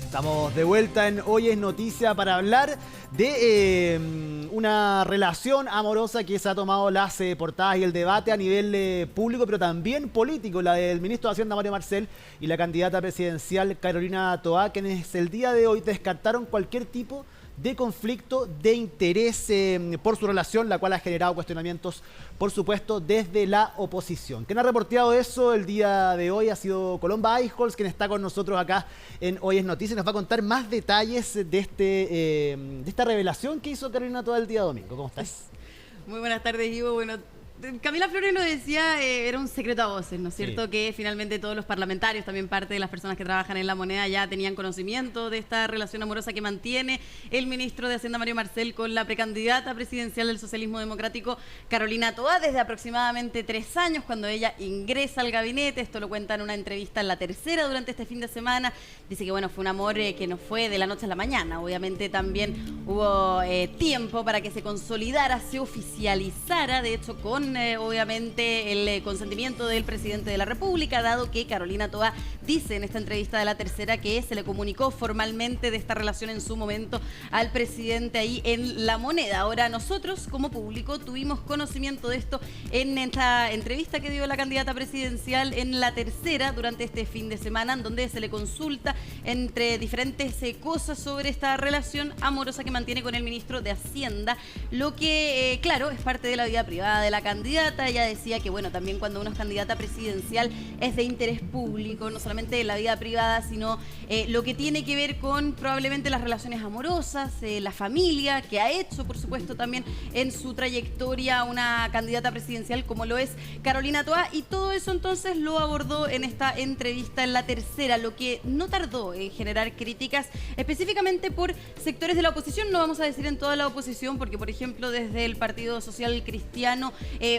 Estamos de vuelta en Hoy es Noticia para hablar de una relación amorosa que se ha tomado las portadas y el debate a nivel público, pero también político, la del ministro de Hacienda Mario Marcel y la candidata presidencial Carolina Toá, quienes el día de hoy descartaron cualquier tipo de conflicto de interés por su relación, la cual ha generado cuestionamientos, por supuesto, desde la oposición. Quien ha reporteado eso el día de hoy ha sido Colomba Eichholz, quien está con nosotros acá en Hoy es Noticia y nos va a contar más detalles de esta revelación que hizo Carolina Toá el día domingo. ¿Cómo estás? Muy buenas tardes, Ivo. Bueno, Camila Flores lo decía, era un secreto a voces, ¿no es cierto? Sí. Que finalmente todos los parlamentarios, también parte de las personas que trabajan en La Moneda, ya tenían conocimiento de esta relación amorosa que mantiene el ministro de Hacienda Mario Marcel con la precandidata presidencial del socialismo democrático Carolina Toá desde aproximadamente 3 años, cuando ella ingresa al gabinete. Esto lo cuenta en una entrevista en La Tercera durante este fin de semana. Dice que bueno, fue un amor que no fue de la noche a la mañana. Obviamente también hubo tiempo para que se consolidara, se oficializara, de hecho con obviamente el consentimiento del presidente de la República, dado que Carolina Toá dice en esta entrevista de La Tercera que se le comunicó formalmente de esta relación en su momento al presidente ahí en La Moneda. Ahora nosotros como público tuvimos conocimiento de esto en esta entrevista que dio la candidata presidencial en La Tercera durante este fin de semana, en donde se le consulta entre diferentes cosas sobre esta relación amorosa que mantiene con el ministro de Hacienda, lo que claro, es parte de la vida privada de la candidata. Ella decía que bueno, también cuando uno es candidata presidencial es de interés público, no solamente de la vida privada, sino lo que tiene que ver con probablemente las relaciones amorosas, la familia, que ha hecho por supuesto también en su trayectoria una candidata presidencial como lo es Carolina Toá, y todo eso entonces lo abordó en esta entrevista en La Tercera, lo que no tardó en generar críticas específicamente por sectores de la oposición. No vamos a decir en toda la oposición, porque por ejemplo desde el Partido Social Cristiano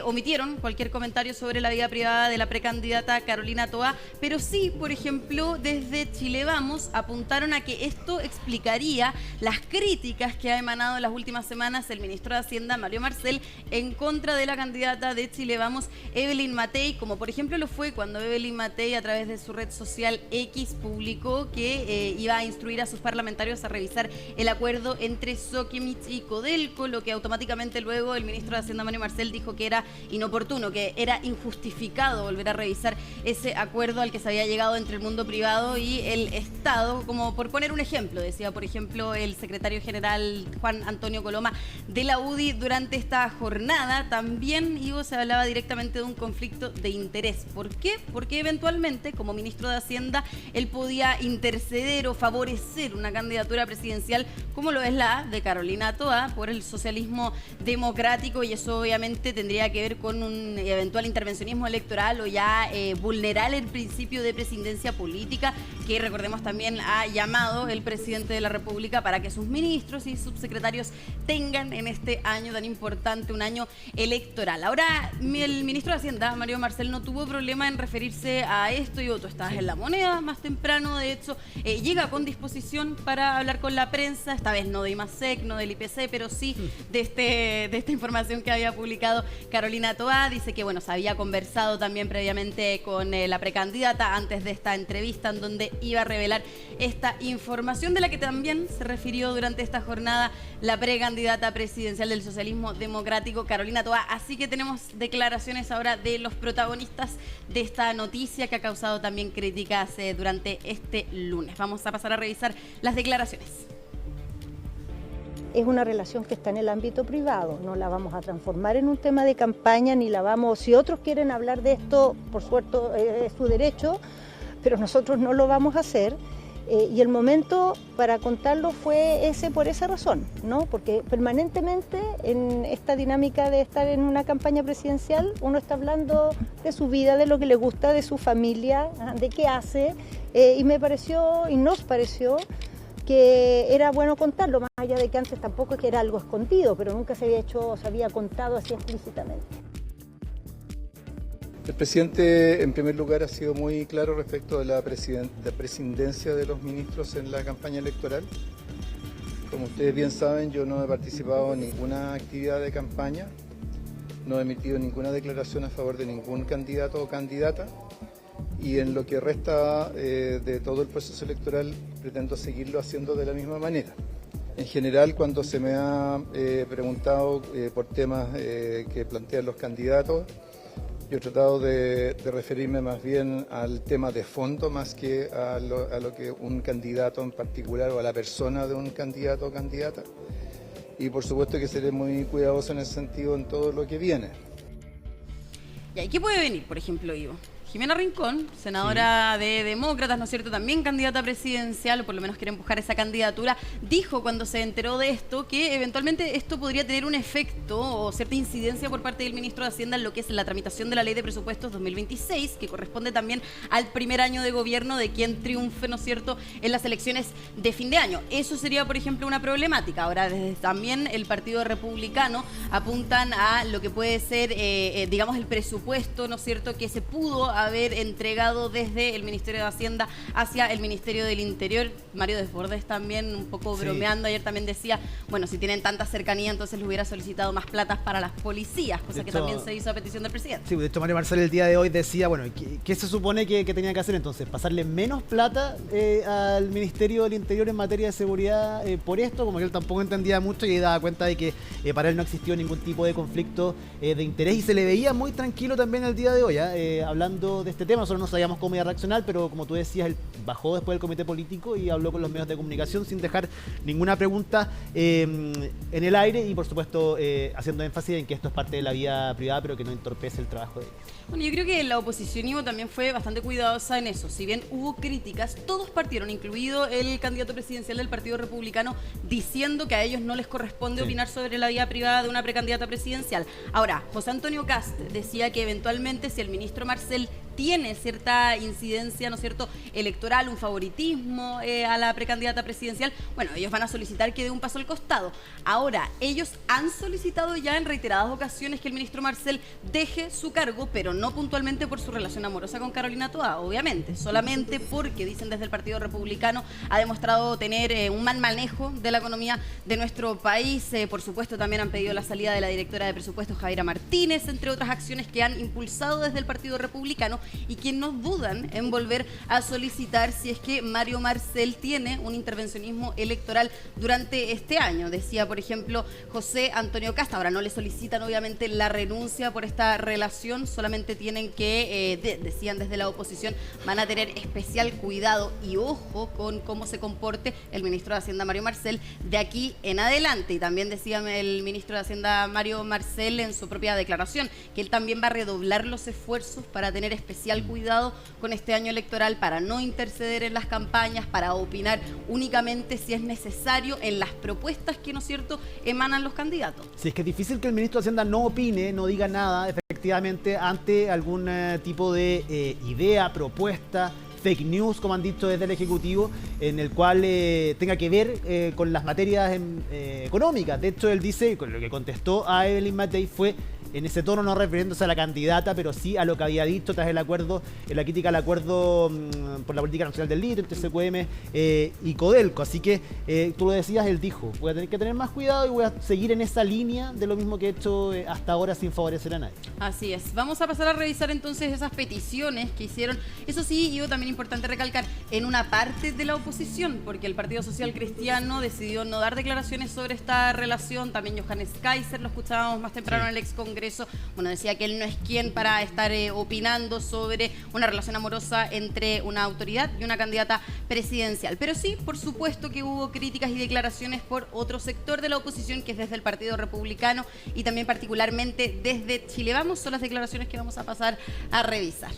omitieron cualquier comentario sobre la vida privada de la precandidata Carolina Toá, pero sí, por ejemplo, desde Chile Vamos apuntaron a que esto explicaría las críticas que ha emanado en las últimas semanas el ministro de Hacienda Mario Marcel en contra de la candidata de Chile Vamos, Evelyn Matei, como por ejemplo lo fue cuando Evelyn Matei a través de su red social X publicó que iba a instruir a sus parlamentarios a revisar el acuerdo entre Sokimich y Codelco, lo que automáticamente luego el ministro de Hacienda Mario Marcel dijo que era inoportuno, que era injustificado volver a revisar ese acuerdo al que se había llegado entre el mundo privado y el Estado, como por poner un ejemplo, decía por ejemplo el secretario general Juan Antonio Coloma de la UDI durante esta jornada. También, Ivo, se hablaba directamente de un conflicto de interés. ¿Por qué? Porque eventualmente, como ministro de Hacienda, él podía interceder o favorecer una candidatura presidencial como lo es la de Carolina Toá por el socialismo democrático, y eso obviamente tendría que ver con un eventual intervencionismo electoral o ya vulnerar el principio de presidencia política, que recordemos también ha llamado el presidente de la República para que sus ministros y subsecretarios tengan en este año tan importante, un año electoral. Ahora, el ministro de Hacienda, Mario Marcel, no tuvo problema en referirse a esto. Y tú estabas en La Moneda más temprano, de hecho, llega con disposición para hablar con la prensa, esta vez no de IMASEC, no del IPC, pero sí de esta información que había publicado Carolina Toá. Dice que bueno, se había conversado también previamente con la precandidata antes de esta entrevista en donde iba a revelar esta información, de la que también se refirió durante esta jornada la precandidata presidencial del socialismo democrático Carolina Toá. Así que tenemos declaraciones ahora de los protagonistas de esta noticia que ha causado también críticas durante este lunes. Vamos a pasar a revisar las declaraciones. Es una relación que está en el ámbito privado, no la vamos a transformar en un tema de campaña, ni la vamos, si otros quieren hablar de esto, por suerte es su derecho, pero nosotros no lo vamos a hacer. Y el momento para contarlo fue ese por esa razón, ¿no? Porque permanentemente en esta dinámica de estar en una campaña presidencial uno está hablando de su vida, de lo que le gusta, de su familia, de qué hace, y me pareció y nos pareció que era bueno contarlo, más allá de que antes tampoco es que era algo escondido, pero nunca se había contado así explícitamente. El presidente, en primer lugar, ha sido muy claro respecto de la presidencia de los ministros en la campaña electoral. Como ustedes bien saben, yo no he participado en ninguna actividad de campaña, no he emitido ninguna declaración a favor de ningún candidato o candidata. y en lo que resta de todo el proceso electoral pretendo seguirlo haciendo de la misma manera. En general, cuando se me ha preguntado por temas que plantean los candidatos, yo he tratado de referirme más bien al tema de fondo más que a lo que un candidato en particular o a la persona de un candidato o candidata. Y por supuesto que seré muy cuidadoso en ese sentido en todo lo que viene. ¿Y qué puede venir, por ejemplo, Ivo? Jimena Rincón, senadora de Demócratas, ¿no es cierto?, también candidata presidencial, o por lo menos quiere empujar esa candidatura, dijo cuando se enteró de esto que eventualmente esto podría tener un efecto o cierta incidencia por parte del ministro de Hacienda en lo que es la tramitación de la Ley de Presupuestos 2026, que corresponde también al primer año de gobierno de quien triunfe, ¿no es cierto?, en las elecciones de fin de año. Eso sería, por ejemplo, una problemática. Ahora, desde también el Partido Republicano apuntan a lo que puede ser, digamos, el presupuesto, ¿no es cierto?, que se pudo haber entregado desde el Ministerio de Hacienda hacia el Ministerio del Interior. Mario Desbordes también, un poco bromeando, ayer también decía, bueno, si tienen tanta cercanía, entonces les hubiera solicitado más platas para las policías, cosa que también se hizo a petición del presidente. Sí, de hecho Mario Marcel el día de hoy decía, bueno, ¿qué se supone que tenía que hacer entonces? ¿Pasarle menos plata al Ministerio del Interior en materia de seguridad por esto? Como que él tampoco entendía mucho y daba cuenta de que para él no existió ningún tipo de conflicto de interés, y se le veía muy tranquilo también el día de hoy, hablando de este tema. Nosotros no sabíamos cómo iba a reaccionar, pero como tú decías, él bajó después del comité político y habló con los medios de comunicación sin dejar ninguna pregunta en el aire, y por supuesto haciendo énfasis en que esto es parte de la vida privada, pero que no entorpece el trabajo de ellos. Bueno, yo creo que la oposición, Ivo, también fue bastante cuidadosa en eso. Si bien hubo críticas, todos partieron, incluido el candidato presidencial del Partido Republicano, diciendo que a ellos no les corresponde opinar sobre la vida privada de una precandidata presidencial. Ahora, José Antonio Kast decía que eventualmente si el ministro Marcel tiene cierta incidencia, ¿no es cierto?, electoral, un favoritismo a la precandidata presidencial, bueno, ellos van a solicitar que dé un paso al costado. Ahora, ellos han solicitado ya en reiteradas ocasiones que el ministro Marcel deje su cargo, pero no puntualmente por su relación amorosa con Carolina Toá, obviamente, solamente porque, dicen desde el Partido Republicano, ha demostrado tener un mal manejo de la economía de nuestro país. Por supuesto, también han pedido la salida de la directora de presupuestos, Javiera Martínez, entre otras acciones que han impulsado desde el Partido Republicano, y que no dudan en volver a solicitar si es que Mario Marcel tiene un intervencionismo electoral durante este año. Decía, por ejemplo, José Antonio Kast. Ahora no le solicitan obviamente la renuncia por esta relación, solamente tienen que, decían desde la oposición, van a tener especial cuidado y ojo con cómo se comporte el ministro de Hacienda, Mario Marcel, de aquí en adelante. Y también decía el ministro de Hacienda, Mario Marcel, en su propia declaración, que él también va a redoblar los esfuerzos para tener especial cuidado con este año electoral, para no interceder en las campañas, para opinar únicamente si es necesario en las propuestas que, ¿no es cierto?, emanan los candidatos. Sí, es que es difícil que el ministro de Hacienda no opine, no diga nada, efectivamente, ante algún tipo de idea, propuesta, fake news, como han dicho desde el Ejecutivo, en el cual tenga que ver con las materias económicas. De hecho, él dice, con lo que contestó a Evelyn Matei fue en ese tono, no refiriéndose a la candidata, pero sí a lo que había dicho tras el acuerdo, la crítica al acuerdo por la política nacional del litio entre CQM y Codelco. Así que tú lo decías, él dijo, voy a tener que tener más cuidado y voy a seguir en esa línea de lo mismo que he hecho hasta ahora sin favorecer a nadie. Así es. Vamos a pasar a revisar entonces esas peticiones que hicieron. Eso sí, y también importante recalcar, en una parte de la oposición, porque el Partido Social Cristiano decidió no dar declaraciones sobre esta relación. También Johannes Kaiser, lo escuchábamos más temprano en el ex Congreso. Bueno, decía que él no es quien para estar opinando sobre una relación amorosa entre una autoridad y una candidata presidencial. Pero sí, por supuesto que hubo críticas y declaraciones por otro sector de la oposición, que es desde el Partido Republicano y también particularmente desde Chile Vamos. Son las declaraciones que vamos a pasar a revisar.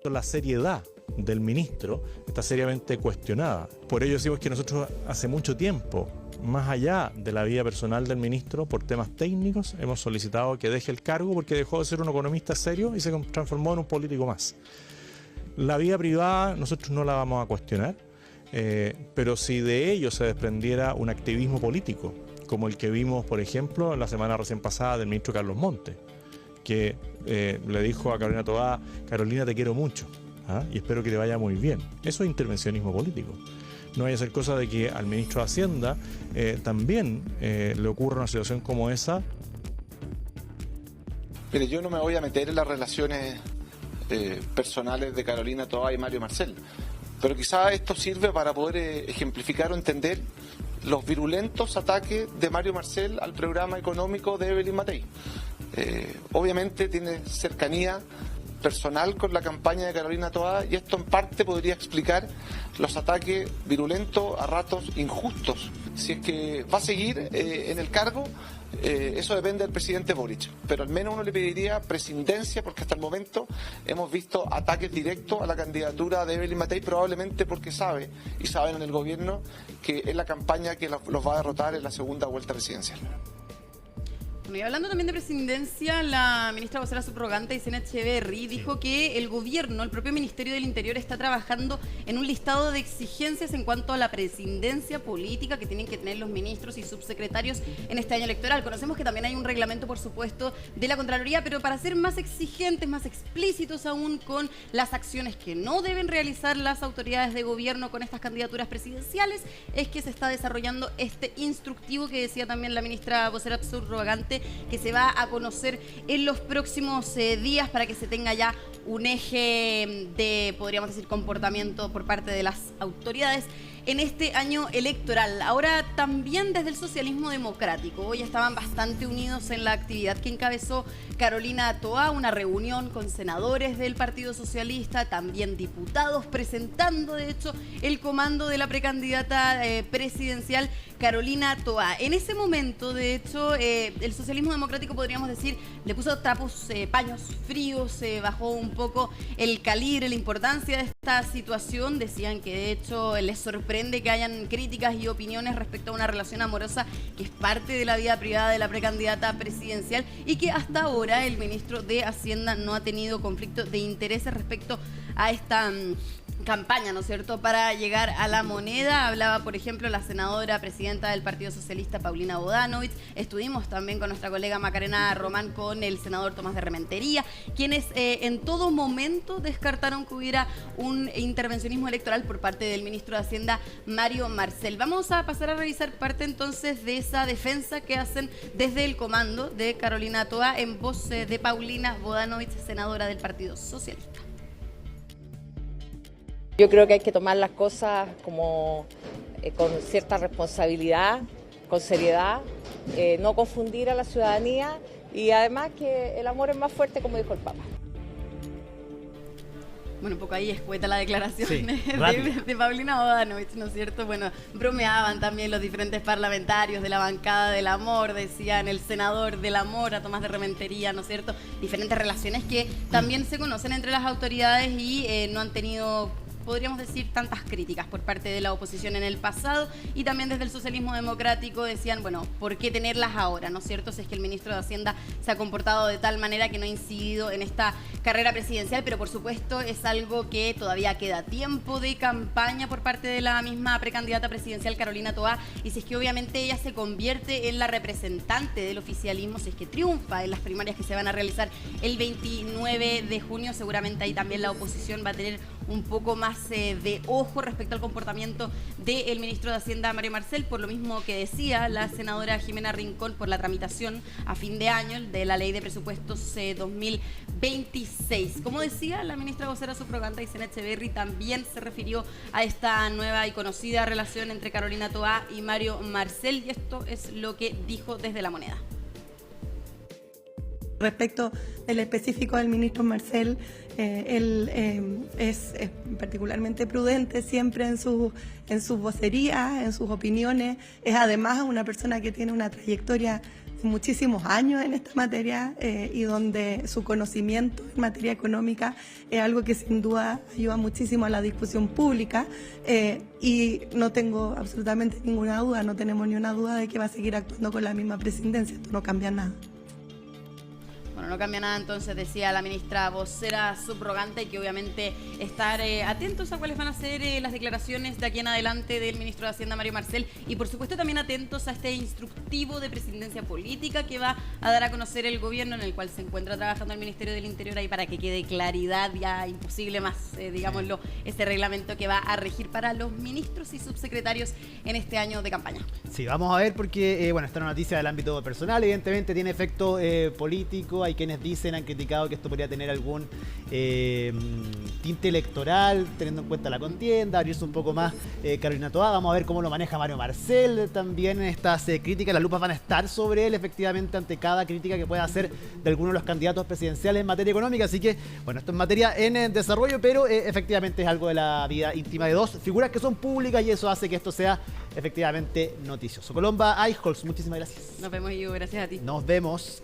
La seriedad del ministro está seriamente cuestionada. Por ello decimos que nosotros hace mucho tiempo, más allá de la vida personal del ministro, por temas técnicos, hemos solicitado que deje el cargo porque dejó de ser un economista serio y se transformó en un político más. La vida privada nosotros no la vamos a cuestionar, pero si de ello se desprendiera un activismo político, como el que vimos, por ejemplo, la semana recién pasada del ministro Carlos Montes, que le dijo a Carolina Toá, Carolina, te quiero mucho, y espero que te vaya muy bien. Eso es intervencionismo político. No vaya a ser cosa de que al ministro de Hacienda también le ocurra una situación como esa. Pero yo no me voy a meter en las relaciones personales de Carolina Toá y Mario Marcel. Pero quizá esto sirve para poder ejemplificar o entender los virulentos ataques de Mario Marcel al programa económico de Evelyn Matei. Obviamente tiene cercanía personal con la campaña de Carolina Toá y esto en parte podría explicar los ataques virulentos, a ratos injustos. Si es que va a seguir en el cargo, eso depende del presidente Boric, pero al menos uno le pediría prescindencia, porque hasta el momento hemos visto ataques directos a la candidatura de Evelyn Matei, probablemente porque saben en el gobierno que es la campaña que los va a derrotar en la segunda vuelta presidencial. Y hablando también de presidencia, la ministra vocera subrogante Aysén Echeverry dijo que el gobierno, el propio Ministerio del Interior, está trabajando en un listado de exigencias en cuanto a la presidencia política que tienen que tener los ministros y subsecretarios en este año electoral. Conocemos que también hay un reglamento, por supuesto, de la Contraloría, pero para ser más exigentes, más explícitos aún con las acciones que no deben realizar las autoridades de gobierno con estas candidaturas presidenciales, es que se está desarrollando este instructivo que decía también la ministra vocera subrogante, que se va a conocer en los próximos días para que se tenga ya un eje de, podríamos decir, comportamiento por parte de las autoridades en este año electoral. Ahora también desde el socialismo democrático, hoy estaban bastante unidos en la actividad que encabezó Carolina Toá, una reunión con senadores del Partido Socialista, también diputados, presentando de hecho el comando de la precandidata presidencial Carolina Toá. En ese momento, de hecho, el socialismo democrático, podríamos decir, le puso paños fríos, bajó un poco el calibre, la importancia de esta situación. Decían que de hecho les sorprende que hayan críticas y opiniones respecto a una relación amorosa que es parte de la vida privada de la precandidata presidencial y que hasta ahora el ministro de Hacienda no ha tenido conflicto de intereses respecto a esta campaña, ¿no es cierto?, para llegar a la moneda. Hablaba, por ejemplo, la senadora presidenta del Partido Socialista, Paulina Bodanovich. Estuvimos también con nuestra colega Macarena Román, con el senador Tomás de Rementería, quienes en todo momento descartaron que hubiera un intervencionismo electoral por parte del ministro de Hacienda, Mario Marcel. Vamos a pasar a revisar parte entonces de esa defensa que hacen desde el comando de Carolina Toá en voz de Paulina Bodanovich, senadora del Partido Socialista. Yo creo que hay que tomar las cosas como con cierta responsabilidad, con seriedad, no confundir a la ciudadanía y además que el amor es más fuerte, como dijo el Papa. Bueno, un poco ahí escueta la declaración sí, de Paulina Bodanovich, ¿no es cierto? Bueno, bromeaban también los diferentes parlamentarios de la bancada del amor, decían el senador del amor, a Tomás de Rementería, ¿no es cierto? Diferentes relaciones que también se conocen entre las autoridades y no han tenido, podríamos decir, tantas críticas por parte de la oposición en el pasado, y también desde el socialismo democrático decían, bueno, ¿por qué tenerlas ahora? ¿No es cierto? Si es que el ministro de Hacienda se ha comportado de tal manera que no ha incidido en esta carrera presidencial, pero por supuesto es algo que todavía queda tiempo de campaña por parte de la misma precandidata presidencial Carolina Toá, y si es que obviamente ella se convierte en la representante del oficialismo, si es que triunfa en las primarias que se van a realizar el 29 de junio, seguramente ahí también la oposición va a tener un poco más de ojo respecto al comportamiento del ministro de Hacienda, Mario Marcel, por lo mismo que decía la senadora Jimena Rincón por la tramitación a fin de año de la Ley de Presupuestos 2026. Como decía la ministra vocera subrogante Aysén Echeverry, también se refirió a esta nueva y conocida relación entre Carolina Toá y Mario Marcel, y esto es lo que dijo desde La Moneda. Respecto del específico del ministro Marcel, él es particularmente prudente siempre en sus vocerías, en sus opiniones. Es además una persona que tiene una trayectoria de muchísimos años en esta materia y donde su conocimiento en materia económica es algo que sin duda ayuda muchísimo a la discusión pública y no tengo absolutamente ninguna duda, no tenemos ni una duda de que va a seguir actuando con la misma presidencia. Esto no cambia nada. Bueno, no cambia nada, entonces, decía la ministra vocera subrogante, y que obviamente estar atentos a cuáles van a ser las declaraciones de aquí en adelante del ministro de Hacienda, Mario Marcel, y por supuesto también atentos a este instructivo de presidencia política que va a dar a conocer el gobierno, en el cual se encuentra trabajando el Ministerio del Interior, ahí para que quede claridad, ya imposible más, digámoslo, este reglamento que va a regir para los ministros y subsecretarios en este año de campaña. Sí, vamos a ver porque, bueno, esta noticia del ámbito personal, evidentemente tiene efecto político. Hay quienes han criticado que esto podría tener algún tinte electoral, teniendo en cuenta la contienda, abrirse un poco más Carolina Toá. Vamos a ver cómo lo maneja Mario Marcel también en estas críticas. Las lupas van a estar sobre él, efectivamente, ante cada crítica que pueda hacer de alguno de los candidatos presidenciales en materia económica. Así que, bueno, esto es materia en desarrollo, pero efectivamente es algo de la vida íntima de dos figuras que son públicas y eso hace que esto sea efectivamente noticioso. Colomba Eichholz, muchísimas gracias. Nos vemos, Ivo, gracias a ti. Nos vemos.